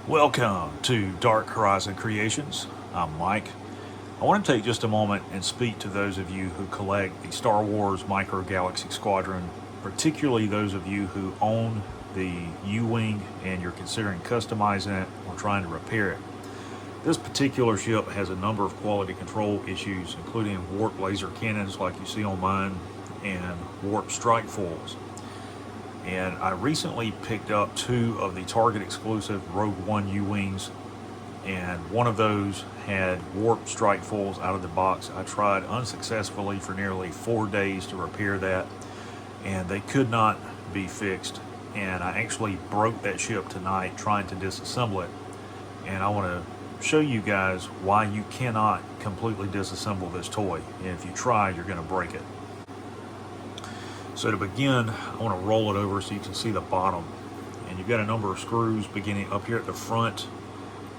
Welcome to Dark Horizon Creations. I'm Mike. I want to take just a moment and speak to those of you who collect the Star Wars Micro Galaxy Squadron, particularly those of you who own the U-Wing and you're considering customizing it or trying to repair it. This particular ship has a number of quality control issues, including warp laser cannons like you see on mine and warp strike foils. And I recently picked up two of the Target exclusive Rogue One U-Wings, and one of those had warp strike foils out of the box. I tried unsuccessfully for nearly 4 days to repair that, and they could not be fixed. And I actually broke that ship tonight trying to disassemble it, and I want to show you guys why you cannot completely disassemble this toy, and if you try, you're going to break it. So to begin, I want to roll it over so you can see the bottom. And you've got a number of screws beginning up here at the front,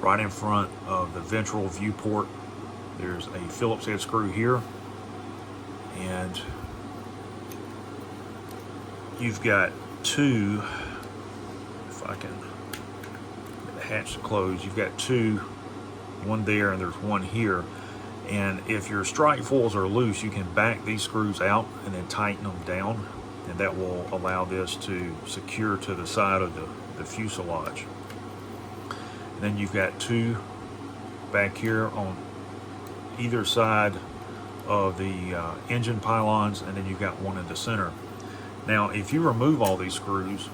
right in front of the ventral viewport. There's a Phillips head screw here. And you've got two, if I can get the hatch to close, you've got two, one there and there's one here. And if your strike foils are loose, you can back these screws out and then tighten them down, and that will allow this to secure to the side of the fuselage. And then you've got two back here on either side of the engine pylons, and then you've got one in the center. Now, if you remove all these screws,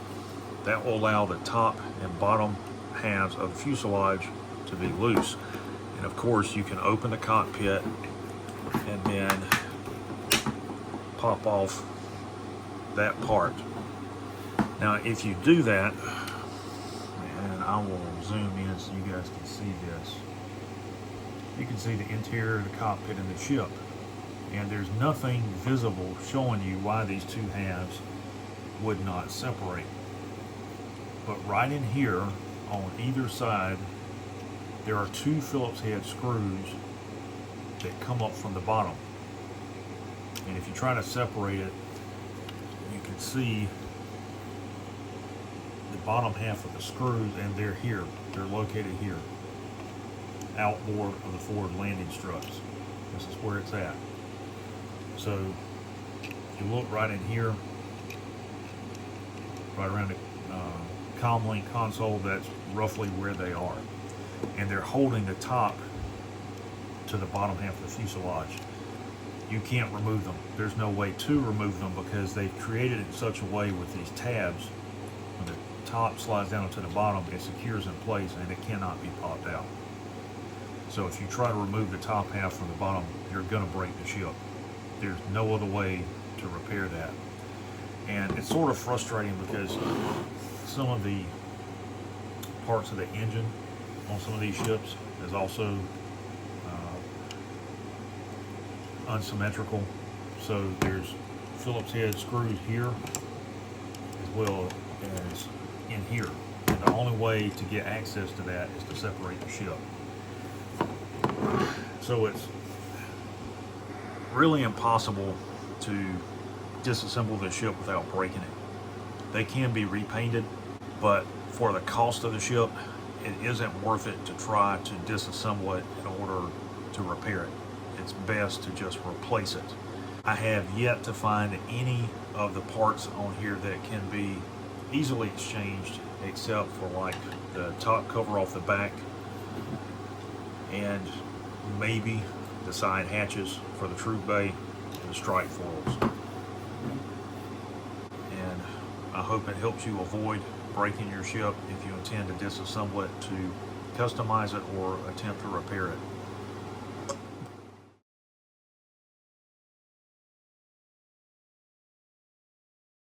that will allow the top and bottom halves of the fuselage to be loose. And of course, you can open the cockpit and then pop off that part. Now, if you do that, and I will zoom in so you guys can see this, you can see the interior of the cockpit and the ship. And there's nothing visible showing you why these two halves would not separate. But right in here, on either side, there are two Phillips head screws that come up from the bottom. And if you try to separate it, you can see the bottom half of the screws, and they're here. They're located here, outboard of the forward landing struts. This is where it's at. So if you look right in here, right around the comlink console, that's roughly where they are. And they're holding the top to the bottom half of the fuselage. You can't remove them. There's no way to remove them because they've created it in such a way with these tabs. When the top slides down to the bottom, it secures in place and it cannot be popped out. So if you try to remove the top half from the bottom, you're going to break the ship. There's no other way to repair that. And it's sort of frustrating because some of the parts of the engine on some of these ships is also unsymmetrical. So there's Phillips head screws here as well as in here. And the only way to get access to that is to separate the ship. So it's really impossible to disassemble the ship without breaking it. They can be repainted, but for the cost of the ship, it isn't worth it to try to disassemble it in order to repair it. It's best to just replace it. I have yet to find any of the parts on here that can be easily exchanged, except for like the top cover off the back and maybe the side hatches for the troop bay and the strike foils. And I hope it helps you avoid breaking your ship if you intend to disassemble it to customize it or attempt to repair it.